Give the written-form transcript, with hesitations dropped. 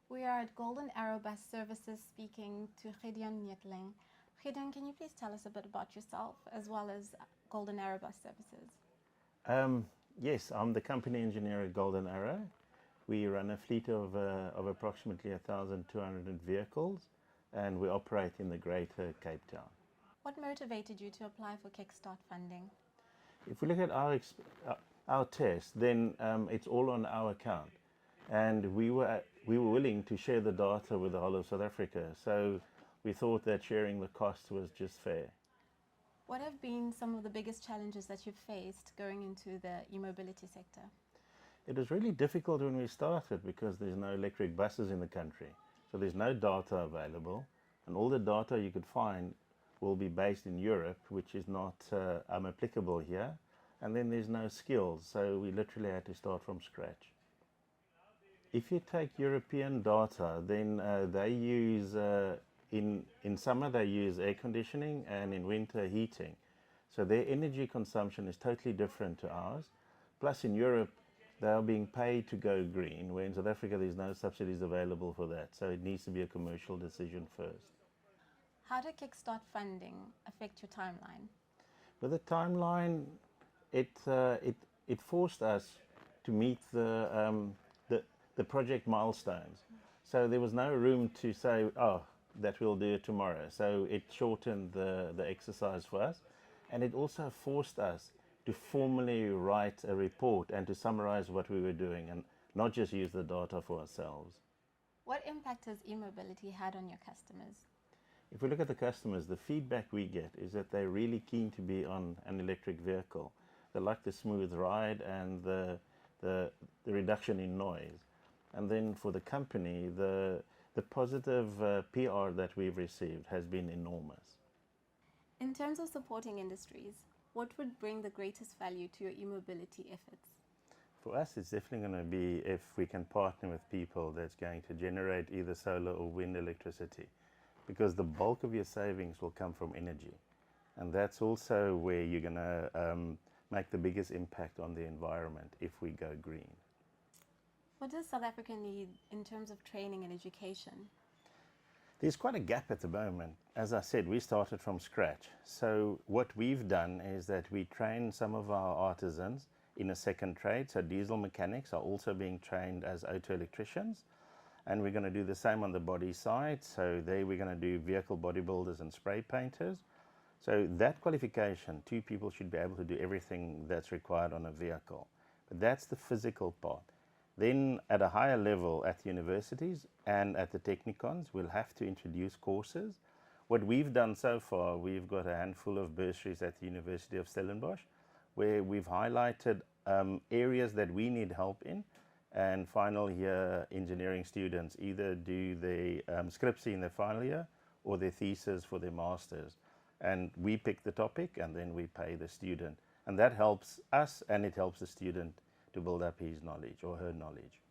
We are at Golden Arrow Bus Services speaking to Gideon Neetling. Gideon, can you please tell us a bit about yourself as well as Golden Arrow Bus Services? Yes, I'm the company engineer at Golden Arrow. We run a fleet of approximately 1,200 vehicles, and we operate in the greater Cape Town. What motivated you to apply for Kickstart funding? If we look at our test, then it's all on our account, and we were willing to share the data with the whole of South Africa. So we thought that sharing the cost was just fair. What have been some of the biggest challenges that you've faced going into the e-mobility sector? It was really difficult when we started because there's no electric buses in the country. So there's no data available, and all the data you could find will be based in Europe, which is not applicable here. And then there's no skills, so we literally had to start from scratch. If you take European data, then they use, in summer they use air conditioning, and in winter heating. So their energy consumption is totally different to ours. Plus in Europe, they are being paid to go green, where in South Africa there's no subsidies available for that. So it needs to be a commercial decision first. How did Kickstart funding affect your timeline? With the timeline, it forced us to meet the project milestones. So there was no room to say, oh, that we'll do it tomorrow. So it shortened the exercise for us, and it also forced us to formally write a report and to summarize what we were doing and not just use the data for ourselves. What impact has e-mobility had on your customers? If we look at the customers, the feedback we get is that they're really keen to be on an electric vehicle. They like the smooth ride and the reduction in noise. And then for the company, the positive PR that we've received has been enormous. In terms of supporting industries, what would bring the greatest value to your e-mobility efforts? For us, it's definitely going to be if we can partner with people that's going to generate either solar or wind electricity, because the bulk of your savings will come from energy. And that's also where you're going to make the biggest impact on the environment if we go green. What does South Africa need in terms of training and education? There's quite a gap at the moment. As I said, we started from scratch. So what we've done is that we train some of our artisans in a second trade. So diesel mechanics are also being trained as auto electricians. And we're going to do the same on the body side. So there we're going to do vehicle bodybuilders and spray painters. So that qualification, two people should be able to do everything that's required on a vehicle. But that's the physical part. Then at a higher level at universities and at the technicons, we'll have to introduce courses. What we've done so far, we've got a handful of bursaries at the University of Stellenbosch, where we've highlighted areas that we need help in. And final year engineering students either do their scriptsy in their final year or their thesis for their masters. And we pick the topic and then we pay the student. And that helps us and it helps the student to build up his knowledge or her knowledge.